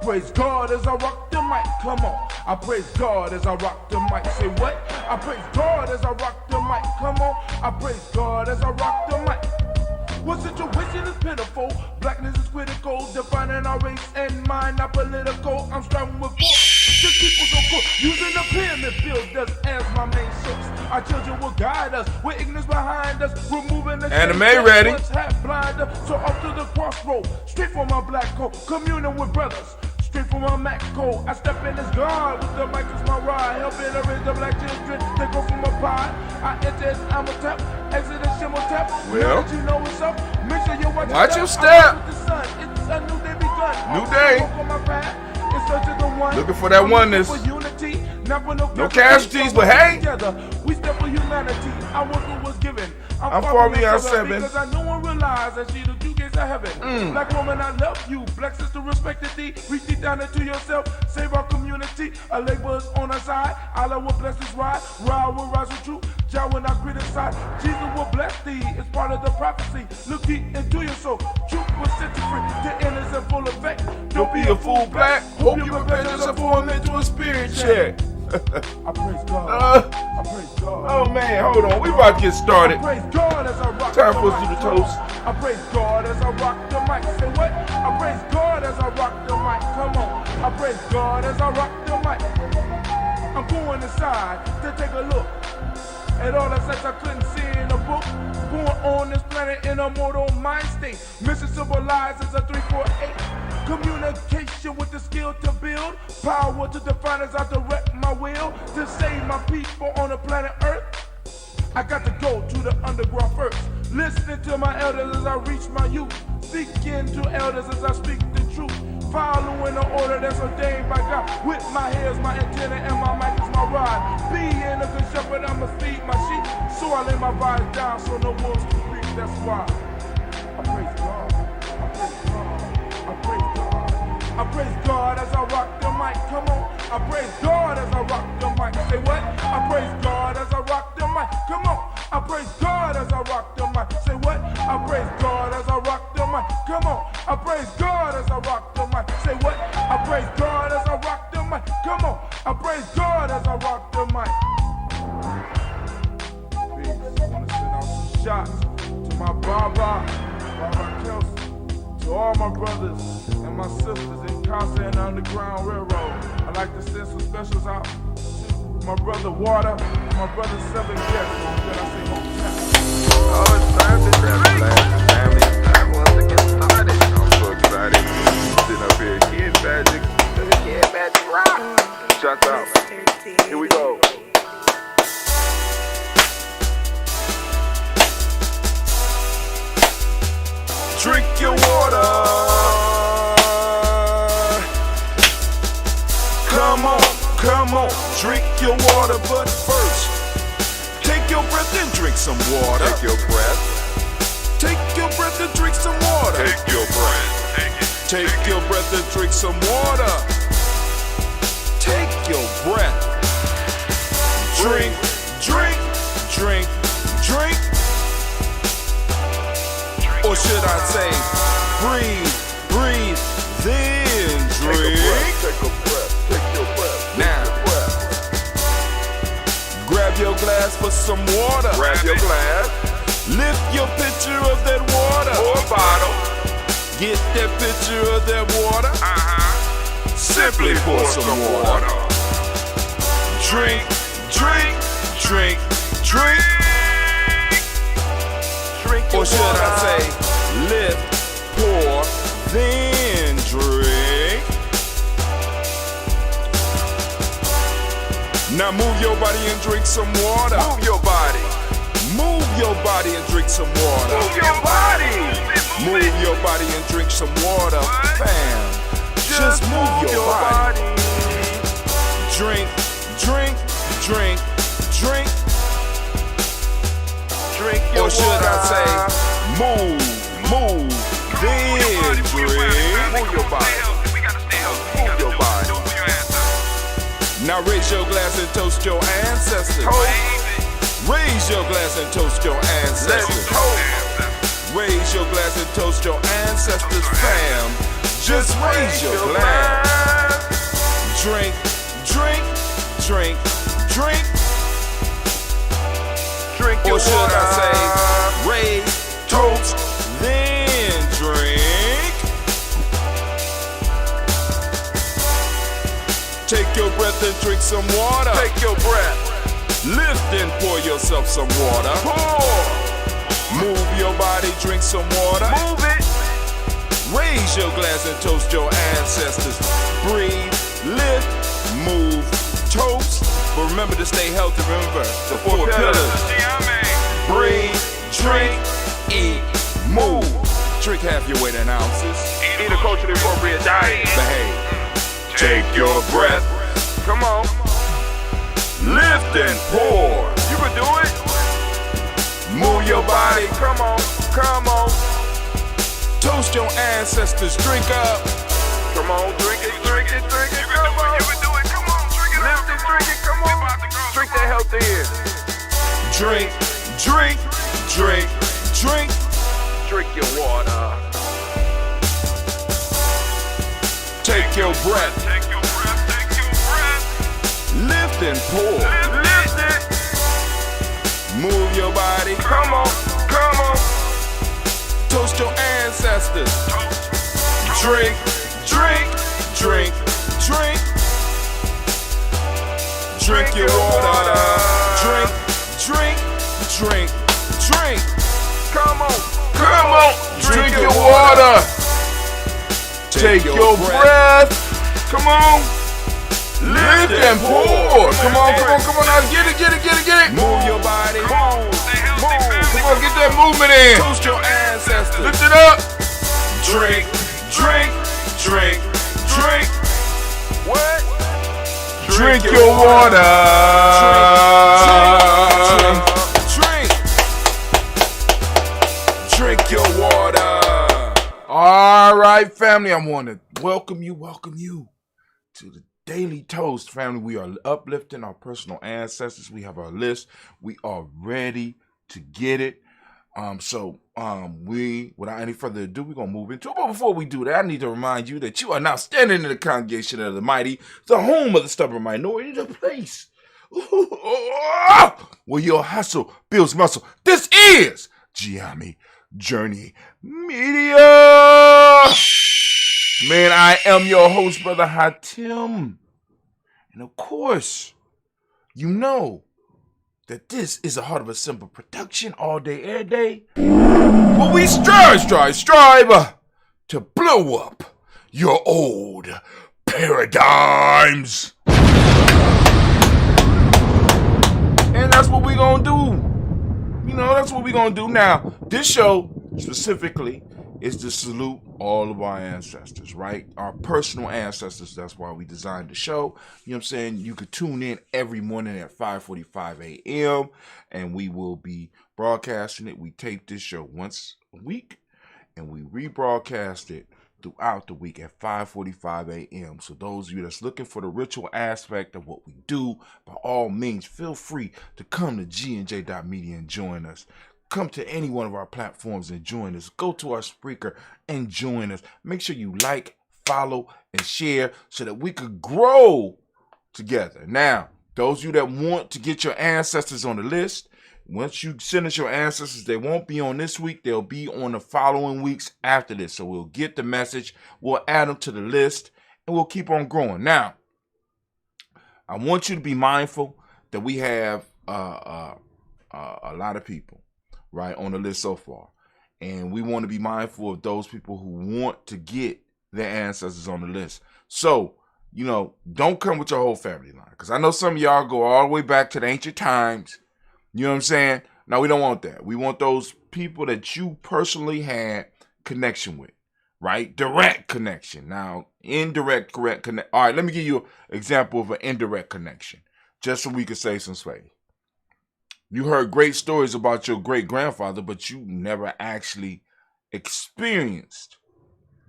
praise God as I rock the mic, come on. I praise God as I rock the mic, say what? I praise God as I rock the mic, come on. I praise God as I rock the mic. What situation is pitiful? Blackness is critical, defining our race and mind, not political. I'm striving with force, just people so cool. Using the pyramid build us as my main source. Our children will guide us, with ignorance behind us, removing the anime ready. So up to the crossroad, straight for my black coat, communing with brothers. Straight from my Mac code, I step in as God with the mic as my ride, helping to raise the black children. They go from a pod. I enter as I'm a tap, exit as shimmer tap. Well, now that you know what's up, make sure you watch your step. It's a new day begun. New day. Looking for that oneness. No casualties, but hey, we step for humanity. I was what was given. I'm far beyond 7. Because I know and realize that she the two gates of heaven. Black woman, I love you. Black sister, respected thee. Reach deep down into yourself. Save our community. A labor is on our side. Allah will bless this ride. Ride will rise with truth. Jah will not criticize. Jesus will bless thee. It's part of the prophecy. Look deep into your soul. Truth will set you free. The end is in full effect. Don't be a fool, black. Hope you prepare yourself for a mental and spirit check. I praise God. I praise God. Oh man, hold on. We about to get started. I praise God as I rock Time the for us to mic. do the toast. I praise God as I rock the mic. Say what? I praise God as I rock the mic. Come on. I praise God as I rock the mic. I'm going inside to take a look at all the sex I couldn't see in a book. Born on this planet in a mortal mind state. Mission civilized is a 348. Communication with the skill to build. Power to define as I direct my will. To save my people on the planet Earth. I got to go to the underground first. Listening to my elders as I reach my youth. Speaking to elders as I speak the truth. Following the order that's ordained by God. With my hair's my antenna and my mic is my ride. Being a good shepherd, I'ma feed my sheep. So I lay my vibes down so no wolves can creep. That's why I praise God. I praise God. I praise God. I praise God as I rock the mic. Come on. I praise God as I rock the mic. Say what? I praise God as I rock the mic. Come on. I praise God as I rock the mic. Say what? I praise God as I rock the mic. Come on. I praise God as I rock the mic. Say what? I praise God as I rock the mic. Come on. I praise God as I rock the mic. Peace. I want to send out some shots to my Baba Kelsey, to all my brothers and my sisters in Casa and Underground Railroad. I'd like to send some specials out to my brother Water and my brother Seven Guests. Then I say home time. Oh, it's time to family. It's time for us to get started. I'm so excited. Sitting up here, Kid Magic. Kid Magic Rock. Shout out. Here we go. drink your water. Come on, drink your water. But first, take your breath and drink some water. Take your breath. Take your breath and drink some water. Take your breath. Take your breath and drink some water. Take your breath. Drink, drink, drink, drink. Or should I say, breathe, breathe, then drink. Take a breath. Take your breath. Now, grab your glass for some water. Grab your glass. Lift your pitcher of that water. Or bottle. Get that pitcher of that water. Simply pour some water. Drink, drink, drink, drink. Or should I say, lift, pour, then drink. Now move your body and drink some water. Move your body. Move your body and drink some water. Move your body. Move your body and drink some water. Bam. Just move your body. Drink, drink, drink, drink. Drink your or should water. I say, move, then drink. Move your body. Move your body. Now raise your glass and toast your ancestors. Raise your glass and toast your ancestors. Raise your glass and toast your ancestors, fam. Just raise your glass. Drink, drink, drink, drink. Drink your Or should water. I say, raise, toast, then drink. Take your breath and drink some water. Take your breath. Lift and pour yourself some water. Pour. Move your body, drink some water. Move it. Raise your glass and toast your ancestors. Breathe, lift, move, toast. But remember to stay healthy. Remember the four pillars. Breathe, drink, eat, move. Drink half your weight in ounces. Eat a culturally appropriate diet. Behave. Take your breath. Come on. Lift and pour. You can do it. Move your body. Come on. Come on. Toast your ancestors. Drink up. Come on. Drink it. Drink it. Drink it. Come on. You can do it. Come on. Drink it. Lift it. Drink it. Come on. Drink that health in. Drink, drink, drink, drink. Drink your water. Take your breath. Take your breath. Take your breath. Lift and pour. Lift it. Move your body. Come on. Come on. Toast your ancestors. Drink, drink, drink, drink. Drink your water. Drink, drink, drink, drink. Come on. Come on. Drink your water. Take your breath. Come on. Lift and pour. Come on. Come on. Come on. Now get it. Get it. Get it. Get it. Move your body. Move. Come on. Get that movement in. Toast your ancestors. Lift it up. Drink, drink, drink, drink. What? Drink your water. Drink. Drink your water. All right, family, I want to welcome you to the Daily Toast, family. We are uplifting our personal ancestors. We have our list. We are ready to get it. We, without any further ado, we're going to move into it. But before we do that, I need to remind you that you are now standing in the congregation of the mighty, the home of the stubborn minority, the place where your hustle builds muscle. This is Giami Journey Media. Man, I am your host, Brother Hatim. And of course, you know that this is a Heart of a Simple production all day, every day. But we strive to blow up your old paradigms. And that's what we're going to do. You know, that's what we're going to do. Now, this show specifically is to salute all of our ancestors, right? Our personal ancestors. That's why we designed the show. You know what I'm saying? You could tune in every morning at 5:45 a.m. and we will be broadcasting it. We tape this show once a week and we rebroadcast it throughout the week at 5:45 a.m. So those of you that's looking for the ritual aspect of what we do, by all means, feel free to come to gnj.media and join us. Come to any one of our platforms and join us. Go to our Spreaker and join us. Make sure you like, follow, and share so that we could grow together. Now, those of you that want to get your ancestors on the list, once you send us your ancestors, they won't be on this week. They'll be on the following weeks after this. So we'll get the message. We'll add them to the list, and we'll keep on growing. Now, I want you to be mindful that we have a lot of people, right, on the list so far. And we want to be mindful of those people who want to get their ancestors on the list. So, you know, don't come with your whole family line. Because I know some of y'all go all the way back to the ancient times. You know what I'm saying? No, we don't want that. We want those people that you personally had connection with, right? Direct connection. Now, indirect correct connect. All right, let me give you an example of an indirect connection, just so we can say some space. You heard great stories about your great-grandfather, but you never actually experienced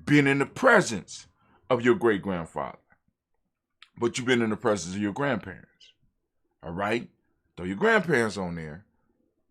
being in the presence of your great-grandfather. But you've been in the presence of your grandparents. All right? Throw your grandparents on there,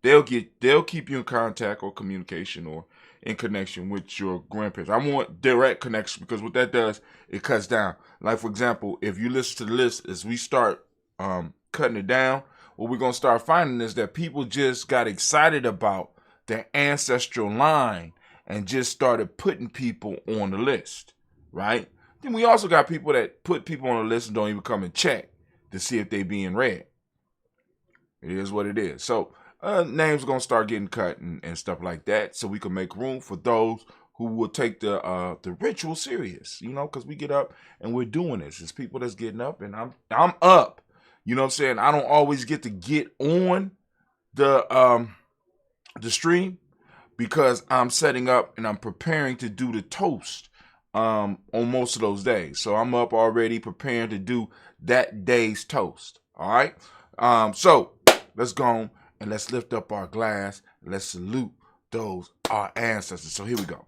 they'll keep you in contact or communication or in connection with your grandparents. I want direct connection because what that does, it cuts down. Like for example, if you listen to the list as we start cutting it down, what we're gonna start finding is that people just got excited about their ancestral line and just started putting people on the list, right? Then we also got people that put people on the list and don't even come and check to see if they being read. It is what it is. So names are gonna start getting cut and stuff like that, so we can make room for those who will take the ritual serious, because we get up and we're doing this. It's people that's getting up, and I'm up. You know what I'm saying? I don't always get to get on the stream because I'm setting up and I'm preparing to do the toast on most of those days. So I'm up already preparing to do that day's toast. All right. So let's go and let's lift up our glass. And let's salute those our ancestors. So here we go.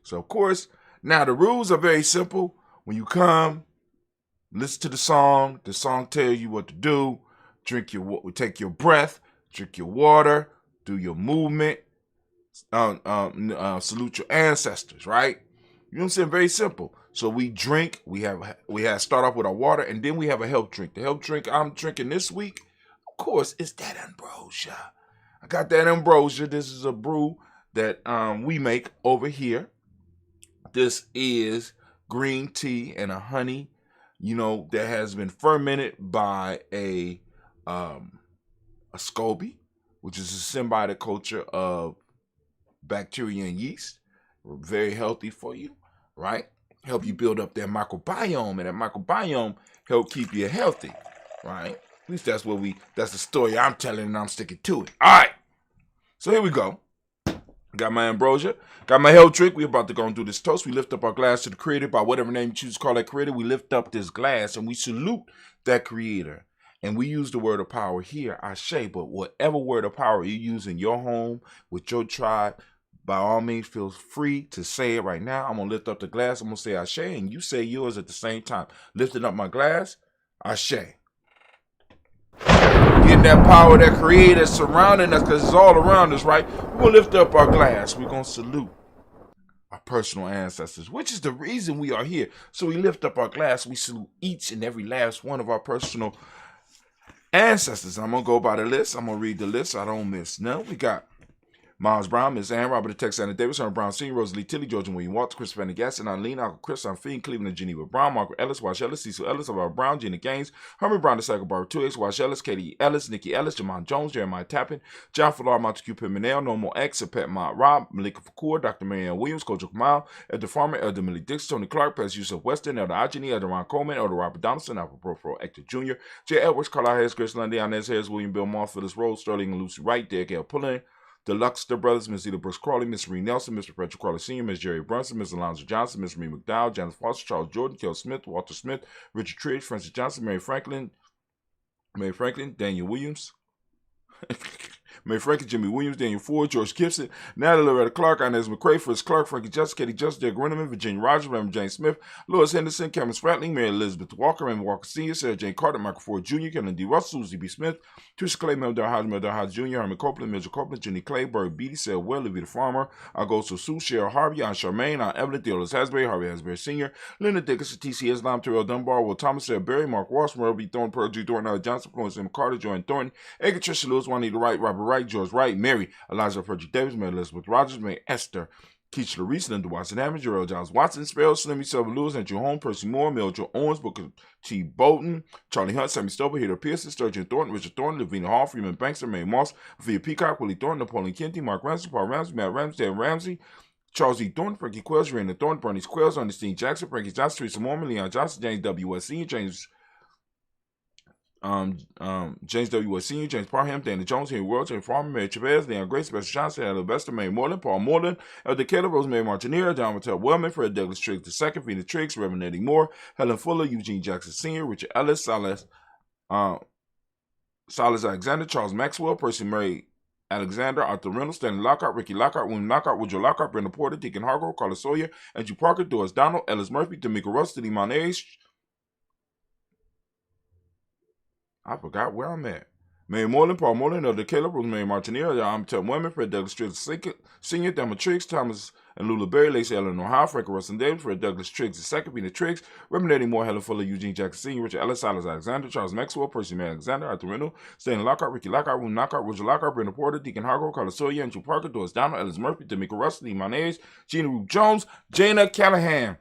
So of course, now the rules are very simple. When you come, listen to the song tell you what to do. Take your breath, drink your water, do your movement, salute your ancestors, right? You know what I'm saying? Very simple. So we drink, we have start off with our water, and then we have a health drink. The health drink I'm drinking this week, of course, is that ambrosia. I got that ambrosia. This is a brew that we make over here. This is green tea and a honey, that has been fermented by a SCOBY, which is a symbiotic culture of bacteria and yeast. Very healthy for you, right? Help you build up that microbiome, and that microbiome help keep you healthy, right? At least that's the story I'm telling, and I'm sticking to it. All right, so here we go. Got my ambrosia, got my health drink. We're about to go and do this toast. We lift up our glass to the creator by whatever name you choose to call that creator. We lift up this glass and we salute that creator. And we use the word of power here, Ashe, but whatever word of power you use in your home, with your tribe, by all means, feel free to say it right now. I'm going to lift up the glass. I'm going to say Ashe, and you say yours at the same time. Lifting up my glass, Ashe. Getting that power, that creator surrounding us, because it's all around us, right? We're going to lift up our glass. We're going to salute our personal ancestors, which is the reason we are here. So we lift up our glass. We salute each and every last one of our personal ancestors. I'm going to go by the list. I'm going to read the list so I don't miss none. We got Miles Brown, Miss Ann, Robert the Tex, Anna Davis, Herman Brown Sr., Rosalie Tilly, George and William Walter, Chris Van Gaston, Eileen, Uncle Chris, Fiend, Cleveland, and Geneva Brown, Margaret Ellis, Wash Ellis, Cecil Ellis, Alvaro Brown, Gina Gaines, Herman Brown, the Cycle Bar 2X, Wash Ellis, Katie Ellis, Nikki Ellis, Jamon Jones, Jeremiah Tappan, John Falar, Montague Pimenel, Normal X, Pet Mott Rob, Malika Fakur, Dr. Marianne Williams, Kojo Kamal, Elder Farmer, Elder Millie Dix, Tony Clark, Pres Yusuf Weston, Elder Ajani, Elder Ron Coleman, Elder Robert Donaldson, Alpha Pro Hector Jr., J. Edwards, Carlisle Harris, Grace Lundy, Inez Harris, William Bill Moss, Phyllis Rose, Sterling and Lucy Wright, Derek L. Pullen, the Luxter Brothers, Miss Eda Brooks Crawley, Miss Marie Nelson, Mr. Frederick Crawley Sr., Miss Jerry Brunson, Miss Alonzo Johnson, Miss Marie McDowell, Janice Foster, Charles Jordan, Kel Smith, Walter Smith, Richard Tridge, Francis Johnson, Mary Franklin, Daniel Williams, Mary Franklin, Jimmy Williams, Daniel Ford, George Gibson, Natalie Loretta Clark, Inez McCrae, Fritz Clark, Frankie Justice, Katie Justice, Derek Renneman, Virginia Rogers, Reverend James Smith, Louis Henderson, Cameron Spratling, Mary Elizabeth Walker, Raymond Walker Sr., Sarah Jane Carter, Michael Ford Jr., Kevin D. Russell, Susie B. Smith, Trisha Clay, Meldon Hodge Jr., Herman Copeland, Mitchell Copeland, Jenny Clay, Barry Beatty, Sarah Well, Livy the Farmer, Augusto Sue, Cheryl Harvey, Aunt Charmaine, Aunt Evelyn, Theodore Hasbury, Harvey Hasbury Sr., Linda Dickinson, T.C. Islam, Terrell Dunbar, Will Thomas, Sarah Berry, Mark Ross, Merle B. Thornton, Pearl G. Thornton, Allen Johnson, Florence M. Carter, Joanne Thornton, Edgar Tricia Lewis, Juanita Wright, Robert Wright, George Wright, Mary, Eliza Frederick Davis, Mary Elizabeth Rogers, Mary Esther, Keisha Reese, Linda Watson Hammond, Gerald Johns Watson, Sparrow, Slimmy Silver Lewis, Andrew Holmes, Percy Moore, Mildred Owens, Booker T. Bolton, Charlie Hunt, Sammy Stover, Heather Pearson, Sturgeon Thornton, Richard Thornton, Lavina Hall, Freeman Bankster, Mary Moss, Sophia Peacock, Willie Thornton, Napoleon Kenty, Mark Ramsey, Paul Ramsey, Matt Ramsey, Dan Ramsey, Charles E. Thornton, Frankie Quells, Raina Thornton, Bernice Quells, Ernestine Jackson, Frankie Johnson, Teresa Mormon, Leon Johnson, James W. West Sr., James W. West Sr., James Parham, Dana Jones, Henry World, James Farmer, Mary Chavez, Leon Grace, Special Johnson, Ella Vesta, Mary Moreland, Paul Moreland, Elder Keller, Rosemary Martineer, John Mattel Wellman, Fred Douglas Triggs II, Vina Triggs, Reverend Eddie Moore, Helen Fuller, Eugene Jackson Sr., Richard Ellis, Silas Alexander, Charles Maxwell, Percy Murray Alexander, Arthur Reynolds, Stanley Lockhart, Ricky Lockhart, William Lockhart, Woodrow Lockhart, Brenda Porter, Deacon Hargrove, Carla Sawyer, Andrew Parker, Doris Donald, Ellis Murphy, D'Amico Russ, Lee Monae, I forgot where I'm at. Mary Moreland, Paul Moreland, Elder Caleb, Rosemary Martinelli, Tom Women, Fred Douglas Triggs Sr., Thelma Triggs, Thomas and Lula Berry, Lacey Eleanor Howe, Frank Russell Davis, Fred Douglas Triggs II, Peter Triggs, Reverend Eddie Moore, Helen Fuller, Eugene Jackson Sr., Richard Ellis, Silas Alexander, Charles Maxwell, Percy May Alexander, Arthur Reynolds, Stanley Lockhart, Ricky Lockhart, William Lockhart, Roger Lockhart, Brenda Porter, Deacon Hargrove, Carlos Sawyer, Andrew Parker, Doris Donald, Ellis Murphy, D'Amico Russell, Iman Ayers, Gina Ruth Jones, Jana Callahan.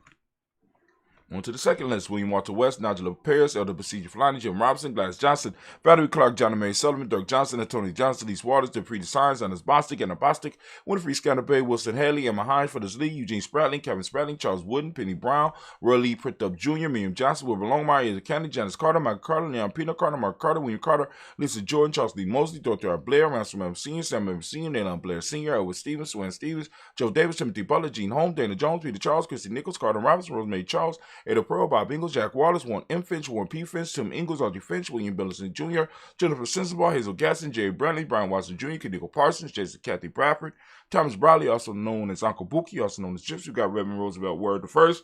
On to the second list: William Walter West, Nigel Paris, Elder Besiege Fulani, Jim Robinson, Gladys Johnson, Valerie Clark, John and Mary Sullivan, Dirk Johnson, Anthony Johnson, Lise Waters, Dupree Designs, Anders Bostic, Anna Bostic, Winfrey Scanner Bay, Wilson Haley, Emma Hines, Phyllis Lee, Eugene Spratling, Kevin Spratling, Charles Wooden, Penny Brown, Roy Lee Prithup Jr., Miriam Johnson, Wilbur Longmire, Ezra Candy, Janice Carter, Michael Carter, Leon Pino Carter, Mark Carter, William Carter, Lisa Jordan, Charles Lee Mosley, Dr. R. Blair, Ransom M. Sr., Sam M. Sr., Nayland Blair Sr., Edward Stevens, Swan Stevens, Joe Davis, Timothy Butler, Gene Holmes, Dana Jones, Peter Charles, Christy Nichols, Carter Robinson, Rosemary Charles, Ada Pearl, Bob Ingalls, Jack Wallace, Warren M. Finch, Warren P. Finch, Tim Ingalls, Audrey Finch, William Billison Jr., Jennifer Sensabaugh, Hazel Gasson, Jerry Brantley, Brian Watson Jr., Kadiko Parsons, Jason Kathy Bradford, Thomas Bradley, also known as Uncle Buki, also known as Gypsy. We got Reverend Roosevelt Word the First,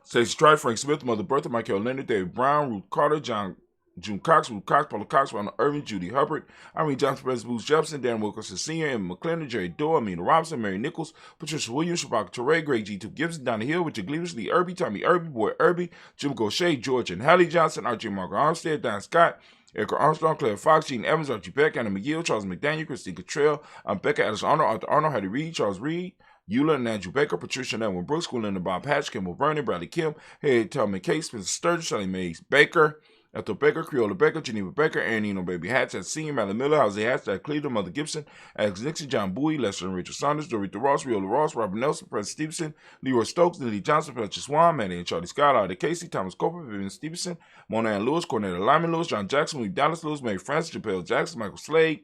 Stacey Tribe, Frank Smith, Mother Bertha, Michael Leonard, David Brown, Ruth Carter, June Cox, Ruth Cox, Paula Cox, Ronald Irving, Judy Hubbard, Irene Johnson, President Booth Jefferson, Dan Wilkerson Sr., Emma McClendon, Jerry Doe, Amina Robinson, Mary Nichols, Patricia Williams, Shabaka Torre, Greg G. 2 Gibson, Donna Hill, Richard Gleavers, Lee Irby, Tommy Irby, Boy Irby, Jim Gaucher, George and Hallie Johnson, Archie Margaret Armstead, Don Scott, Erica Armstrong, Claire Fox, Gene Evans, Archie Beck, Anna McGill, Charles McDaniel, Christine Cottrell, Becca Alice Arnold, Arthur Arnold, Hattie Reed, Charles Reed, Eula and Andrew Baker, Patricia and Edwin Brooks, Linda Bob Hatch, Kimball Vernon, Bradley Kim, Harriet Tubman Case, Spencer Sturgeon, Shelley Mays Baker, Ethel Baker, Creola Baker, Geneva Baker, Aaron Eno Baby Hatch, Senior, Madeline Miller, Jose Hatch, Cleveland, Mother Gibson, Alex Nixon, John Bowie, Lester and Rachel Saunders, Dorita Ross, Riola Ross, Robert Nelson, President Stevenson, Leroy Stokes, Lily Johnson, Fletcher Swan, Manny and Charlie Scott, Arthur Casey, Thomas Coper, Vivian Stevenson, Mona Ann Lewis, Cornetta Lyman Lewis, John Jackson, Lee Dallas Lewis, Mary Francis, Chappelle Jackson, Michael Slade,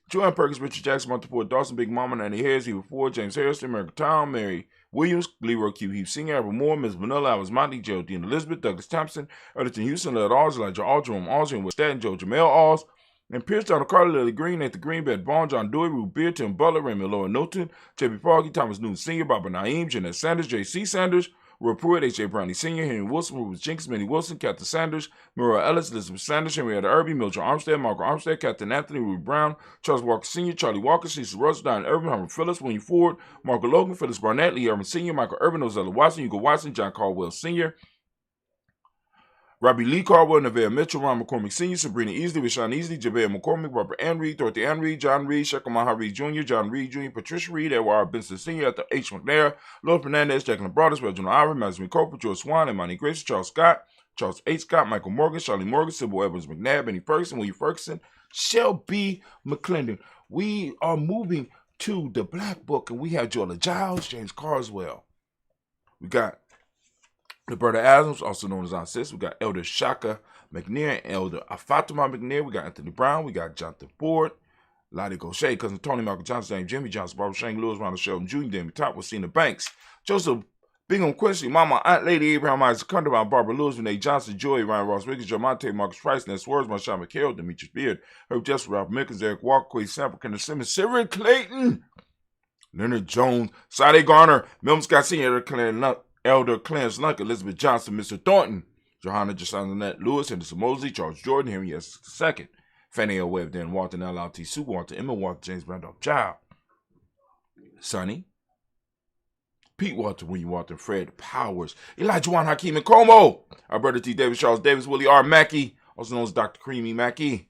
Joanne Perkins, Richard Jackson, Martha Port, Dawson, Big Mama, Nanny Harris, Eva Ford, James Harrison, American Town, Mary Williams, Leroy Q. Heath Sr., Albert Moore, Ms. Vanilla, Alice Monty, Geraldine Elizabeth, Douglas Thompson, Elderton Houston, Led Alls, Elijah All, Jerome Alls, and West Staten, Joe Jamel Alls, and Pierce, Donald Carter, Lily Green, Nathan Green, Beth Bond, John Dewey, Ruth Beard, Tim Butler, Raymond Laura Newton, J.B. Parkey, Thomas Newton Sr., Barbara Naeem, Jeanette Sanders, J.C. Sanders, Roy Pruitt, H.A. Brownlee Sr., Henry Wilson, Rufus Jenkins, Minnie Wilson, Captain Sanders, Muriel Ellis, Elizabeth Sanders, Henrietta Irby, Mildred Armstead, Margaret Armstead, Captain Anthony, Ruby Brown, Charles Walker Sr., Charlie Walker, Cecil Russell, Don Irvin, Humber Phillips, William Ford, Margaret Logan, Phyllis Barnett, Lee Irvin Sr., Michael Irvin, Ozella Watson, Hugo Watson, John Caldwell Sr., Robbie Lee Caldwell, Neville Mitchell, Ron McCormick Sr., Sabrina Easley, Rashawn Easley, Javale McCormick, Robert Ann Reed, Dorothy Ann Reed, John Reed, Shekamaha Reed Jr., John Reed Jr., Patricia Reed, Edward R. Benson Sr., Arthur H. McNair, Lord Fernandez, Jacqueline Broadus, Reginald Ivory, Madison Coper, George Swan, Imani Grace, Charles Scott, Charles H. Scott, Michael Morgan, Charlie Morgan, Sybil Evans McNabb, Benny Ferguson, William Ferguson, Shelby McClendon. We are moving to the Black Book, and we have Joella Giles, James Carswell. We got Roberta Adams, also known as Aunt Sis. We got Elder Shaka McNair, Elder Fatima McNair. We got Anthony Brown. We got Jonathan Ford, Lottie Gaucher, Cousin Tony, Michael Johnson, James Jimmy Johnson, Barbara Shane Lewis, Ronald Sheldon Jr., Damien Top, Wasina Banks, Joseph Bingham Quincy, Mama, Aunt Lady Abraham Isaac Cunderbound, Barbara Lewis, Renee Johnson, Joy, Ryan Ross Wiggins, Joe Monte, Marcus Price, Ness Words, Marshawn McHale, Demetrius Beard, Herb Jesper, Ralph Mickens, Eric Walker, Quay Sample, Kenneth Simmons, Cyril Clayton, Leonard Jones, Sade Garner, Milton Scott Sr., Elder Clarence Lunk, Elizabeth Johnson, Mr. Thornton, Johanna Jasanette Lewis, Henderson Mosley, Charles Jordan, Henry S. II, Fannie L. Webb, Dan Walton, L.L.T. Sue Walton, Emma Walton, James Randolph Child, Sonny, Pete Walton, William Walton, Fred Powers, Elijah Juan Hakeem and Como, Alberta T. Davis, Charles Davis, Willie R. Mackey, also known as Dr. Creamy Mackey,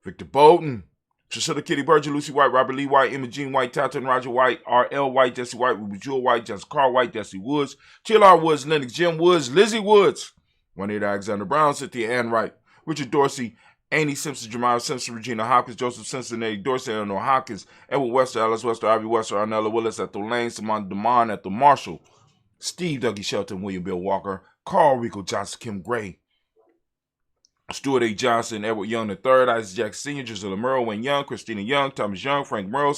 Victor Bolton, Trisha Kitty Berger, Lucy White, Robert Lee White, Emma Jean White, Tatum Roger White, R.L. White, Jesse White, Ruby Jewel White, Jessica Carl White, Jesse Woods, Chill R. Woods, Lennox Jim Woods, Lizzie Woods, Juanita Alexander Brown, Cynthia Ann Wright, Richard Dorsey, Annie Simpson, Jemiah Simpson, Regina Hopkins, Joseph Simpson, Eddie Dorsey, Eleanor Hopkins, Edward Wester, Alice Wester, Ivy Wester, Arnella Willis, Ethel Lane, Simon DeMond, Ethel Marshall, Steve Dougie Shelton, William Bill Walker, Carl Rico Johnson, Kim Gray, Stuart A. Johnson, Edward Young III, Isaac Jackson Sr., Gisela Merle, Wayne Young, Christina Young, Thomas Young, Frank Merle,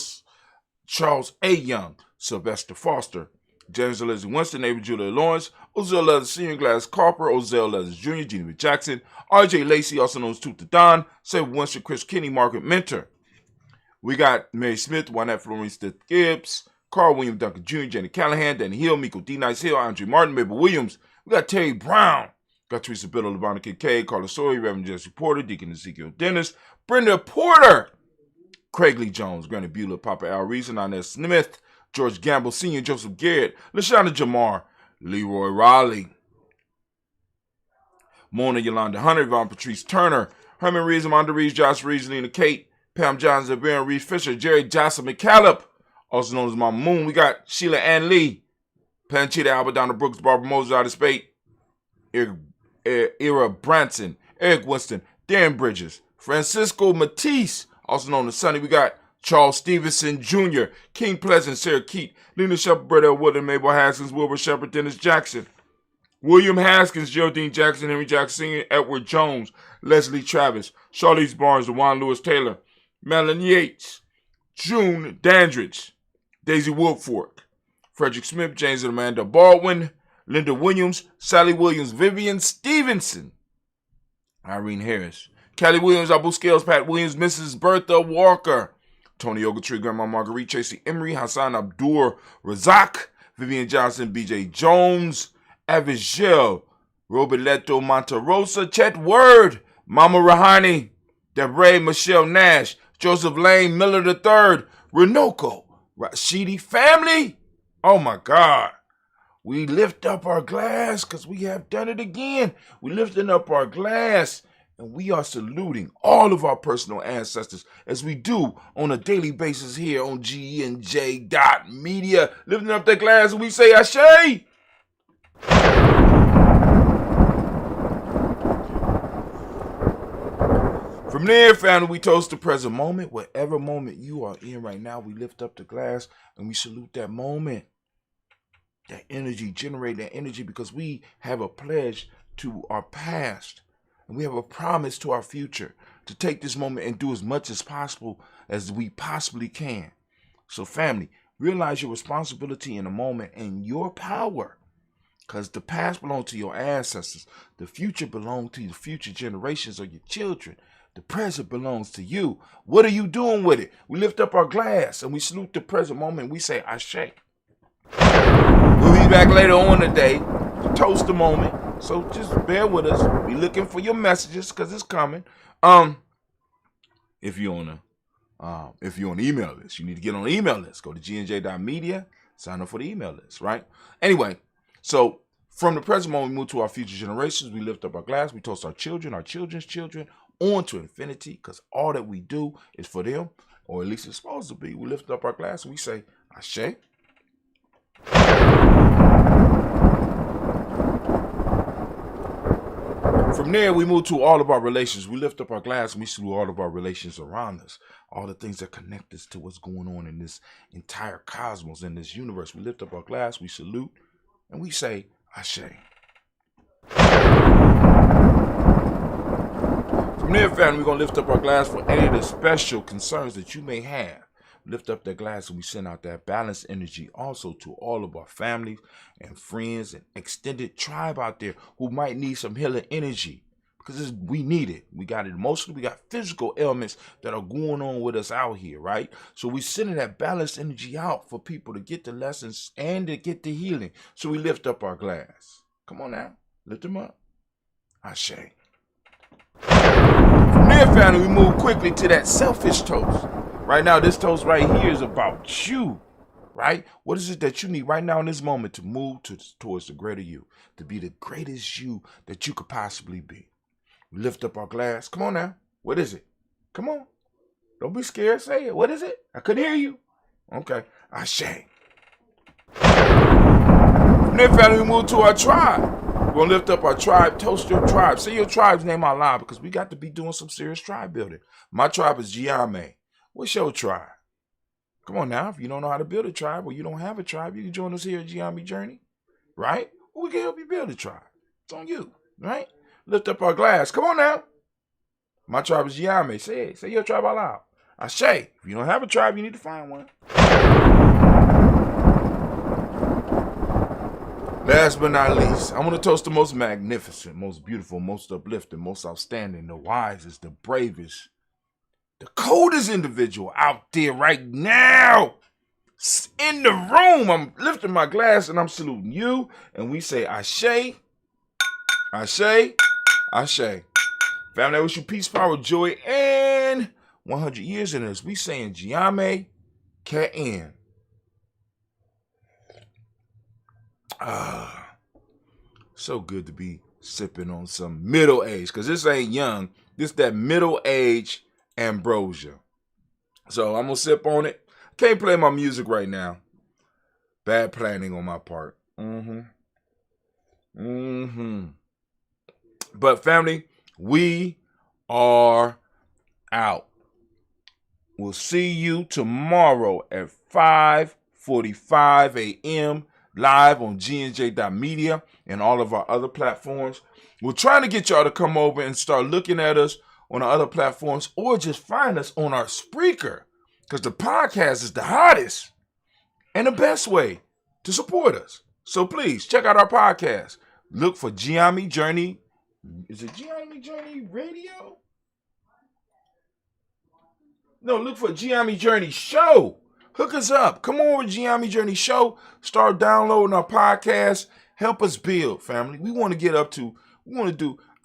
Charles A. Young, Sylvester Foster, James Leslie Winston, Avery Julia Lawrence, Ozell Leathers Sr., Gladys Carper, Ozell Leathers Jr., Geneva Jackson, R.J. Lacey, also known as Tooth the Don, Sabre Winston, Chris Kinney, Margaret Mentor. We got Mary Smith, Juanette Florence Gibbs, Carl William Duncan Jr., Jenny Callahan, Danny Hill, Miko D. Nice Hill, Andre Martin, Mabel Williams. We got Terry Brown, Got Teresa Biddle, LeBron Kincaid, Carla Sawyer, Reverend Jesse Porter, Deacon Ezekiel Dennis, Brenda Porter, Craig Lee Jones, Granny Bueller, Papa Al Reason, Inez Smith, George Gamble Sr., Joseph Garrett, LaShonda Jamar, Leroy Raleigh, Mona Yolanda Hunter, Yvonne Patrice Turner, Herman Reeves, Amanda Reeves, Josh Reeves, Lena Kate, Pam Johnson, Baron Reeves Fisher, Jerry Johnson McCallop, also known as Mama Moon. We got Sheila Ann Lee, Panchita Albert, Donna Brooks, Barbara Moses, Out of Spate, Ira Branson, Eric Winston, Darren Bridges, Francisco Matisse, also known as Sonny. We got Charles Stevenson Jr., King Pleasant, Sarah Keat, Lena Shepard, Brett L. Wood, Mabel Haskins, Wilbur Shepard, Dennis Jackson, William Haskins, Geraldine Jackson, Henry Jackson Sr., Edward Jones, Leslie Travis, Charlize Barnes, DeJuan Lewis Taylor, Madeline Yates, June Dandridge, Daisy Woodfork, Frederick Smith, James and Amanda Baldwin, Linda Williams, Sally Williams, Vivian Stevenson, Irene Harris, Callie Williams, Abu Scales, Pat Williams, Mrs. Bertha Walker, Tony Ogletree, Grandma Marguerite, Tracy Emery, Hassan Abdur Razak, Vivian Johnson, BJ Jones, Avigel, Roberto Monterosa, Chet Word, Mama Rahani, Debray Michelle Nash, Joseph Lane, Miller III, Renoko, Rashidi family. Oh my God. We lift up our glass because we have done it again. We're lifting up our glass and we are saluting all of our personal ancestors as we do on a daily basis here on GNJ.media. Lifting up that glass and we say Ashe. From there, family, we toast the present moment. Whatever moment you are in right now, we lift up the glass and we salute that moment. That energy, generate that energy because we have a pledge to our past and we have a promise to our future to take this moment and do as much as possible as we possibly can. So family, realize your responsibility in the moment and your power because the past belongs to your ancestors. The future belongs to the future generations of your children. The present belongs to you. What are you doing with it? We lift up our glass and we salute the present moment. We say Ashe. We'll be back later on today to toast the moment. So just bear with us. Be looking for your messages because it's coming. If you're on the email list, you need to get on the email list. Go to gnj.media, sign up for the email list, right? Anyway, so from the present moment, we move to our future generations. We lift up our glass. We toast our children, our children's children, on to infinity because all that we do is for them, or at least it's supposed to be. We lift up our glass and we say Ashe. From there, we move to all of our relations. We lift up our glass and we salute all of our relations around us, all the things that connect us to what's going on in this entire cosmos, in this universe. We lift up our glass, we salute, and we say Ashe. From there, family, we're going to lift up our glass for any of the special concerns that you may have. Lift up that glass and we send out that balanced energy also to all of our families and friends and extended tribe out there who might need some healing energy because we need it. We got it emotionally, we got physical ailments that are going on with us out here, right? So we sending that balanced energy out for people to get the lessons and to get the healing. So we lift up our glass. Come on now, lift them up. Ashe. From there, family, we move quickly to that selfish toast. Right now, this toast right here is about you, right? What is it that you need right now in this moment to move towards the greater you, to be the greatest you that you could possibly be? We lift up our glass. Come on now. What is it? Come on. Don't be scared. Say it. What is it? I couldn't hear you. Okay. Ashe. From there, family, we move to our tribe. We're going to lift up our tribe. Toast your tribe. Say your tribe's name out loud because we got to be doing some serious tribe building. My tribe is Giame. What's your tribe? Come on now. If you don't know how to build a tribe or you don't have a tribe, you can join us here at Giame Journey, right? We can help you build a tribe. It's on you, right? Lift up our glass. Come on now. My tribe is Giame. Say it. Say your tribe out loud. Ashe. If you don't have a tribe, you need to find one. Last but not least, I want to toast the most magnificent, most beautiful, most uplifting, most outstanding, the wisest, the bravest, the coldest individual out there right now in the room. I'm lifting my glass and I'm saluting you. And we say Ashe. Ashe. Family, I wish you peace, power, joy, and 100 years in this. We saying Giame Ka'en. So good to be sipping on some middle age, because this ain't young. This that middle age ambrosia. So I'm gonna sip on it. Can't play my music right now. Bad planning on my part. But family, we are out. We'll see you tomorrow at 5:45 a.m. live on gnj.media and all of our other platforms. We're trying to get y'all to come over and start looking at us on our other platforms, or just find us on our Spreaker, because the podcast is the hottest and the best way to support us. So please check out our podcast. Look for Giame Journey. Is it Giame Journey Radio? No, look for Giame Journey Show. Hook us up. Come on with Giame Journey Show. Start downloading our podcast. Help us build, family. We want to get up to,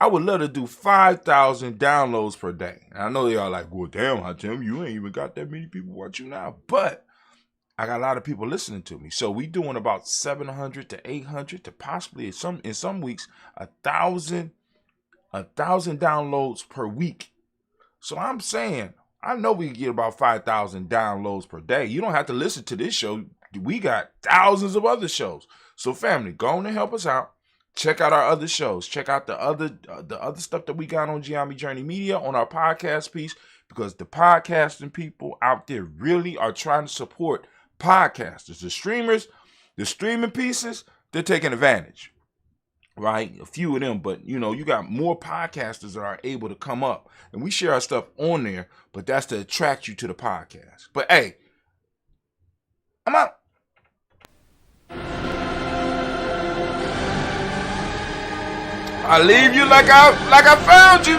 I would love to do 5,000 downloads per day. And I know y'all like, well, damn, Hatem, you ain't even got that many people watch you now. But I got a lot of people listening to me. So we doing about 700 to 800 to possibly in some weeks, 1,000 downloads per week. So I'm saying, I know we can get about 5,000 downloads per day. You don't have to listen to this show. We got thousands of other shows. So family, go on and help us out. Check out our other shows. Check out the other stuff that we got on Giame Journey Media on our podcast piece, because the podcasting people out there really are trying to support podcasters. The streamers, the streaming pieces, they're taking advantage, right? A few of them, but you got more podcasters that are able to come up, and we share our stuff on there, but that's to attract you to the podcast. But hey, I'm out. I leave you like I found you.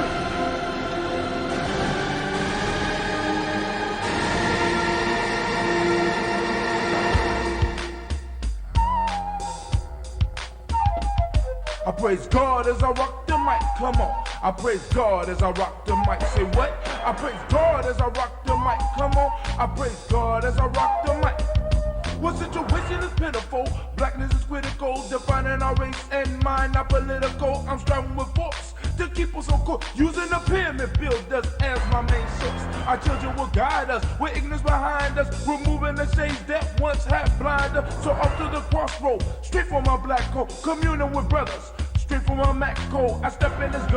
I praise God as I rock the mic, come on. I praise God as I rock the mic. Say what? I praise God as I rock the mic, come on. I praise God as I rock the mic. What situation is pitiful? Blackness is critical, defining our race and mind, not political. I'm striving with force to keep us on course, using the pyramid builders as my main source. Our children will guide us with ignorance behind us, removing the shades that once had blinded us. So off to the crossroad, straight for my black coat, communing with brothers, straight from my Mac code. I step in this